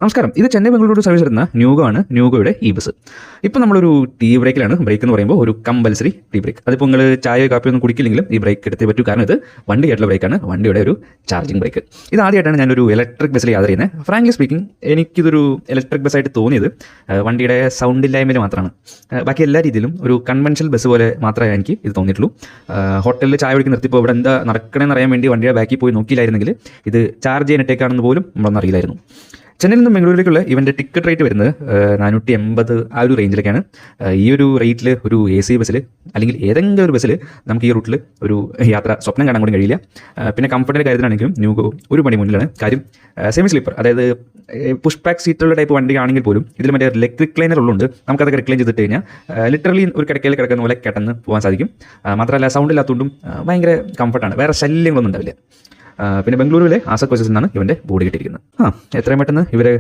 നമസ്കാരം. ഇത് ചെന്നൈ ബംഗളൂരു സർവീസ് വരുന്ന ന്യൂഗോ ആണ്. ന്യൂഗോയുടെ ഈ ബസ്. ഇപ്പോൾ നമ്മളൊരു ടീ ബ്രേക്കിലാണ്. ബ്രേക്ക് എന്ന് പറയുമ്പോൾ ഒരു കമ്പൽസറി ടീ ബ്രേക്ക്. അതിപ്പോൾ നിങ്ങൾ ചായയോ കാപ്പിയോ ഒന്നും കുടിക്കില്ലെങ്കിലും ഈ ബ്രേക്ക് എടുത്തേ പറ്റൂ. കാരണം ഇത് വണ്ടിയായിട്ടുള്ള ബ്രേക്കാണ്, വണ്ടിയുടെ ഒരു ചാർജിങ് ബ്രേക്ക്. ഇത് ആദ്യമായിട്ടാണ് ഞാനൊരു ഇലക്ട്രിക് ബസ്സിൽ യാത്ര ചെയ്യുന്നത്. ഫ്രാങ്ക്ലി സ്പീക്കിംഗ് എനിക്കിതൊരു ഇലക്ട്രിക് ബസ്സായിട്ട് തോന്നിയത് വണ്ടിയുടെ സൗണ്ട് ഇല്ലായ്മയിൽ മാത്രമാണ്. ബാക്കി എല്ലാ രീതിയിലും ഒരു കൺവെൻഷണൽ ബസ് പോലെ മാത്രമേ എനിക്ക് ഇത് തോന്നിയിട്ടുള്ളൂ. ഹോട്ടലിൽ ചായ കുടിക്ക് നിർത്തിപ്പോൾ ഇവിടെ എന്താ നടക്കണമെന്ന് അറിയാൻ വേണ്ടി വണ്ടിയുടെ ബാക്കിൽ പോയി നോക്കിയില്ലായിരുന്നെങ്കിൽ ഇത് ചാർജ് ചെയ്യാനിട്ടേക്കാണെന്ന് പോലും നമ്മളൊന്നും അറിയില്ലായിരുന്നു. ചെന്നൈയിൽ നിന്നും ബംഗളൂരിലേക്കുള്ള ഇവൻ്റെ ടിക്കറ്റ് റേറ്റ് വരുന്നത് 480 ആ ഒരു റേഞ്ചിലൊക്കെയാണ്. ഈ ഒരു റേറ്റിൽ ഒരു AC ബസ്സിൽ അല്ലെങ്കിൽ ഏതെങ്കിലും ഒരു ബസ്സിൽ നമുക്ക് ഈ റൂട്ടിൽ ഒരു യാത്ര സ്വപ്നം കാണാൻ കൂടി കഴിയില്ല. പിന്നെ കംഫർട്ടിൻ്റെ കാര്യത്തിലാണെങ്കിലും ന്യൂഗോ ഒരു പണി മുന്നിലാണ്. കാര്യം സെമി സ്ലീപ്പർ, അതായത് പുഷ് ബാക്ക് സീറ്റുള്ള ടൈപ്പ് വണ്ടി ആണെങ്കിൽ പോലും ഇതിൽ മറ്റേ ലെഗ് റിക്ലൈനർ ഉള്ളുണ്ട്. നമുക്കതൊക്കെ റിക്ലൈൻ ചെയ്തിട്ട് കഴിഞ്ഞാൽ ലിറ്ററലി ഒരു കിടക്കയിൽ കിടക്കുന്ന പോലെ കിടന്ന് പോകാൻ സാധിക്കും. മാത്രമല്ല സൗണ്ട് ഇല്ലാത്തതുകൊണ്ടും ഭയങ്കര കംഫർട്ടാണ്. വേറെ ശല്യങ്ങളൊന്നും ഉണ്ടാവില്ല. പിന്നെ ബംഗളൂരുവിലെ ആസക് ബസ്സസ് എന്നാണ് ഇവൻ്റെ ബോർഡ് കിട്ടിയിരിക്കുന്നത്. എത്രയും പെട്ടെന്ന് ഇവരെ